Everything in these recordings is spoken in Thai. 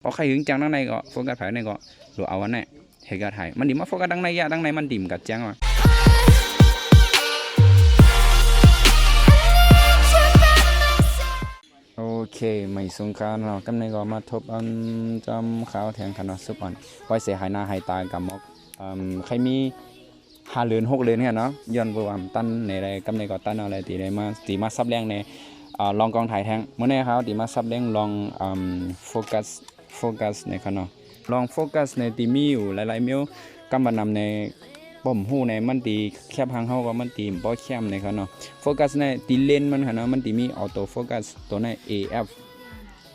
พอใครหึงจังดังในก็โฟกัสไผในก็หรือเอาอันนั้นเหตุการณ์ไทยมันดิมาโฟกัสดังในยะดังในมันดิ่มกับแจ้งว่ะโอเคไม่สงการเรากำในก็มาทบอันจำข่าวแทงคณะสุปอนไว้เสียหายหน้าหายตากับมอกใครมี5เดือน6เดือนเนี่ยเนาะย้อนบ่ว่าตันในใดกำในก็ตันเอาอะไรตีมาซับแรงในลองกองถ่ายแทงเมื่อไหร่ครับตีมาซับแรงลองโฟกัสในคณะลองโฟกัสในตีมีอยู่หลายๆมิวกำบันนำในป้อมหูในมันตีแคบหางเฮาก็มันตีบ่แคบในคณะโฟกัสในตีเลนมันคณะมันตีมีออโต้โฟกัสตัวใน AF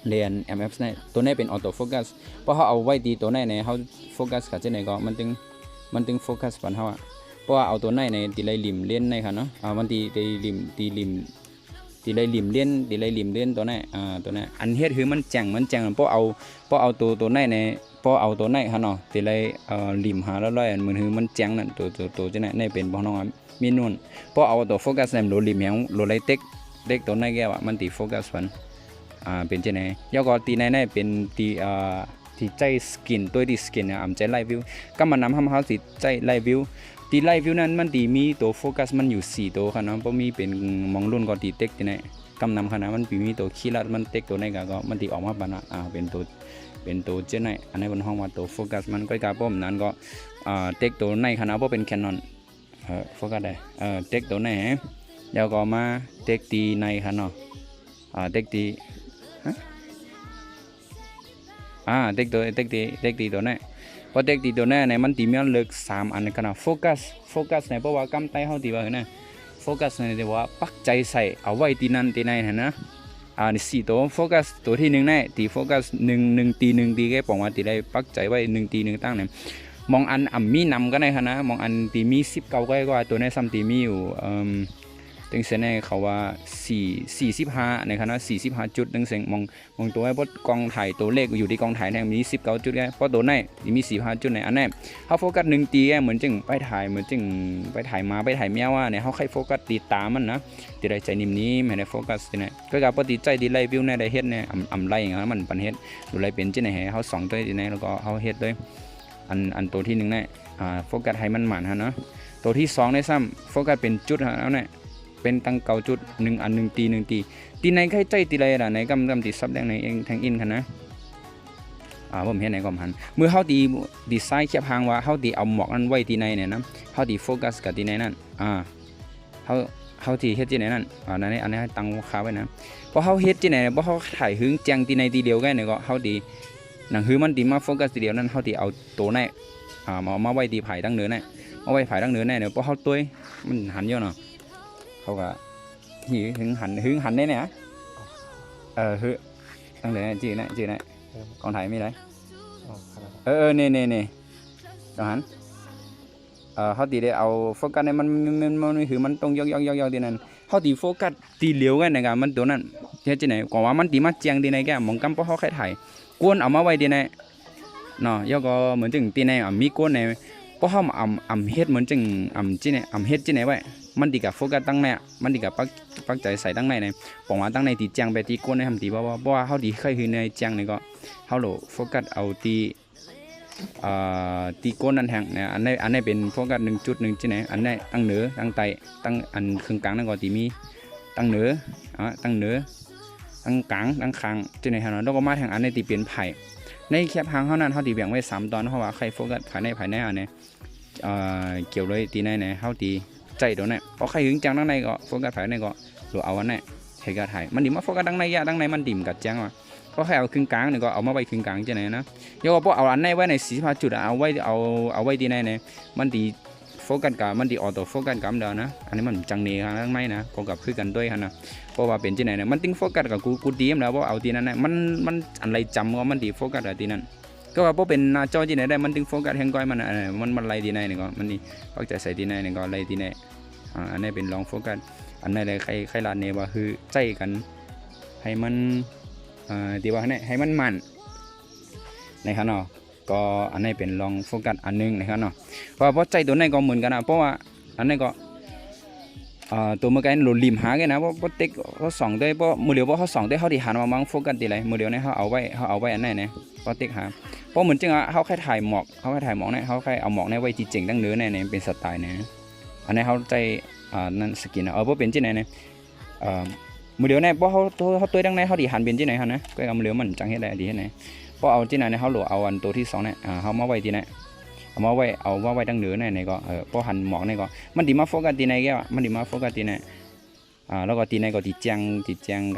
เรียน MF ในตัวนี้เป็นออโต้โฟกัสเพราะเขาเอาไว้ตีตัวในเฮาโฟกัสกับเจ้าไหนก็มันถึงโฟกัสปันเฮาอ่ะเพราะว่าเอาตัวในตีไล่ริมเล่นในค่ะเนาะมันตีริมตีไล่ริมเล่นตัวนี้ตัวนี้อันเฮ็ดคือมันแจ้งเพราะเอาตัวในพอเอาตัวในค่ะเนาะตีไล่ริมหาแล้วร้อยอันมันคือมันแจ้งนั่นตัวเจ้าในเป็นบ่น้องมีนู่นพอเอาตัวโฟกัสในโหลริมแฮงโหลไล่เต็กตัวในแกว่ามันตีโฟกัสปันเป็นเจ้าไหนยก็ตีในเป็นตีที่ใจสกินตัวที่สกินใจไลฟ์วิวก็มันนำให้เขาสิใจไลฟ์วิวตีไลฟ์วิวนั้นมันตีมีตัวโฟกัสมันอยู่4ตัวค่ะเนาะเพราะมีเป็นมองรุ่นก็ตีเต็กที่ไหนกำนำขนาดมันมีตัวคีรัดมันเต็กตัวไหนก็มันตีออกมาปะนะเป็นตัวเจ้าไหนอันนี้บนห้องว่าตัวโฟกัสมันก็กาป้อมนั้นก็เต็กตัวไหนขนาดเพราะเป็นแคนนอนโฟกัสได้เต็กตัวไหนแล้วก็มาเต็กตีในค่ะเนาะเต็กตีเด็กตีตัวนี้พอเด็กตีตัวนี้ในมันตีมีเลือก3อันในขณะโฟกัสในเพราะว่ากำไตเขาตีว่าเนี่ยโฟกัสในที่ว่าปักใจใส่เอาไว้ตีนั้นตีไหนนะนี่4ตัวโฟกัสตัวที่1เนี่ยตีโฟกัส1ตีแกปองว่าตีได้ปักใจไว้1ตี1ตั้งเนี่ยมองอันมีนำก็ได้ค่ะนะมองอันตีมี19ก็ได้ว่าตัวนี้ซ้ำตีมีอยู่ตึงเส้นในเขาว่า45ในคณะ45จุดตึงเส้นมองตัวไอ้พวกกองถ่ายตัวเลขอยู่ที่กองถ่ายเนี่ยมี19จุดไงเพราะตัวในมี45จุดในอันนี้เขาโฟกัส1ตีเหมือนจึงไปถ่ายมาไปถ่ายแมวเนี่ยเขาใครโฟกัสตีตามมันนะตีได้ใจนิ่มนี้ไม่ได้โฟกัสที่ไหนก็กับปฏิใจตีไล่วิวในได้เฮ็ดเนี่ยไล่อย่างนั้นมันปันเฮ็ดดูไล่เป็นที่ไหนเขา2ตัวที่ไหนแล้วก็เขาเฮ็ดด้วยอันตัวที่1เนี่ยโฟกัสให้มันหมันฮะเนาะตัวที่2ในซ้ำโฟกัสเป็นจุดฮะแล้วเนี่ยเป็นตั้งเก่าจุด1ตีในใครใจตีไรล่ะในกำตีซับแดงในเองทางอินค่ะนะผมเห็นในกองหันเมื่อเขาตีดีไซน์แคบหางว่าเขาตีเอาหมอกนั้นไว้ตีในเนี่ยนะเขาตีโฟกัสกับตีในนั่นเขาตีเฮ็ดที่ไหนนั่นอันนี้ให้ตั้งค่าไว้นะเพราะเขาเฮ็ดที่ไหนเพราะเขาถ่ายหึงแจงตีในตีเดียวกันเนี่ยก็เขาตีหนังหือมันตีมาโฟกัสตีเดียวนั่นเขาตีเอาตัวในมาไว้ตีไผ่ตั้งเนื้อเนี่ยเอาไว้ไผ่ตั้งเนื้อเนี่ยเพราะเขาตัวมันหันเยอะเนาะเขาก็หึงหันได้เนี่ยฮึตั้งแต่จีน่ะกองถ่ายไม่ได้นี่กองหันเขาตีได้เอาโฟกัสในมันคือมันตรงยอกที่นั่นเขาตีโฟกัสตีเหลียวกันนะครับมันตัวนั้นเฮ็ดที่ไหนกว่ามันตีมาเจียงที่ไหนแกมองกำเพราะเขาแค่ถ่ายก้นเอามาไว้ที่ไหนเนาะยก็เหมือนจึงที่ไหนมีก้นในเพราะเขาเฮ็ดเหมือนจึงที่ไหนเฮ็ดที่ไหนไว้มันตีกับโฟกัสตั้งในมันตีกับปักใจใส่ตั้งในเนี่ยบอกว่าตั้งในตีเจียงไปตีก้นในทำตีเพราะว่าเขาตีเคยคือในเจียงเนี่ยก็เขาโหลโฟกัสเอาตีก้นนั่นแทงเนี่ยอันนี้เป็นโฟกัส1.1ที่ไหนอันนี้ตั้งเหนือตั้งไตตั้งอันครึ่งกลางนั่นก็ตีมีตั้งเหนือตั้งกลางตั้งคางที่ไหนฮะเนาะแล้วก็มาแทงอันนี้ตีเปลี่ยนไผ่ในแคบหางเขานั้นเขาตีแบ่งไว้3ตอนเพราะว่าใครโฟกัสภายในอันนี้เกี่ยวเลยตีในเนี่ยเขาตีใจตัวนี้พอใครหึงจังดังในก็โฟกัสภายในก็หรือเอาอันนี้เหตุการณ์ถ่ายมันดิ่มมาโฟกัสดังในมันดิ่มกับแจ้งว่าเพราะใครเอาครึ่งกลางเนี่ยก็เอามาไว้ครึ่งกลางจะไหนนะยกพวกเอาอันในไว้ใน45จุดเอาไว้ที่ไหนเนี่ยมันดีโฟกัสกับมันดีออโต้โฟกัสกับเดียวนะอันนี้มันจังเนียทั้งไม่นะก็กับคือกันด้วยนะเพราะว่าเป็นที่ไหนเนี่ยมันติ้งโฟกัสกับกูดีมแล้วเพราะเอาที่นั้นเนี่ยมันอะไรจำว่ามันดีโฟกัสกับที่นั้นก็ว่าเพราะเป็นหน้าจอที่ไหนได้มันติ้งโฟกัสแห่งก้อยมันไล่ที่ไหนเนี่ยก็มันดีปักใจใส่ที่ไหนเนี่ยก็ไล่ที่ไหนอันนี้เป็นลองโฟกัสอันนี้เลยใครลานเนี่ยว่าคือใจกันให้มันที่ว่าเนี่ยให้มันนะครับเนาะก็อันนี้เป็นลองโฟกัสอันนึงนะครับเนาะเพราะใจตัวนี้ก็เหมือนกันนะเพราะว่าอันนี้ก็ ตัวเมื่อกี้โหลดริมหากันนะว่าเต็กเขาส่องได้เพราะมือเดียวเพราะเขาส่องได้เขาที่หันมามังโฟกัสตีไรมือเดียวเนี่ยเขาเอาไว้อันไหนเนี่ยเพราะเต็กหาเพราะเหมือนจังอ่ะเขาแค่ถ่ายหมอกเนี่ยเขาแค่เอาหมอกเนี่ยไว้ที่เจ๋งตั้งเนื้อเนี่ยเป็นสไตล์เนี่ยอันนี้เขาใจนั่นสกินเพราะเป็นที่ไหนเนี่ยมือเดียวเนี่ยเพราะเขาตัวดังในเขาที่หันเป็นที่ไหนเขานะก็เอามือเดียวมันจังเฮ็ดได้ดีที่ไหนเพราะเอาที่ไหนเนี่ยเขาโหลเอาอันตัวที่2เนี่ยเขามาไว้ที่ไหนเอามาไว้ตั้งเนื้อเนี่ยก็เพราะหันหมอกเนี่ยก็มันดีมาโฟกัสที่ไหนแกวมันดีมาโฟกัสที่ไหนแล้วก็ตีในก็ตีแจง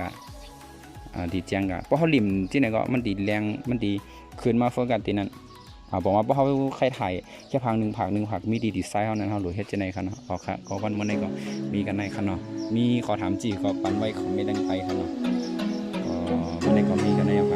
กะตีแจงกะเพราะเขาลิ่มที่ไหนก็มันตีแรงมันตีขึ้นมาโฟกัสตีนั้นบอกว่าเพราะเขาใครถ่ายแค่พังหนึ่งผักมีดีไซน์เท่านั้นเขาหลุดเฮ็ดจะในคันเนาะก็วันวันนี้ก็มีกันในคันเนาะมีขอถามจีก็ปันไว้เขาไม่ดังไปคันเนาะก็วันนี้ก็มีกันในครับ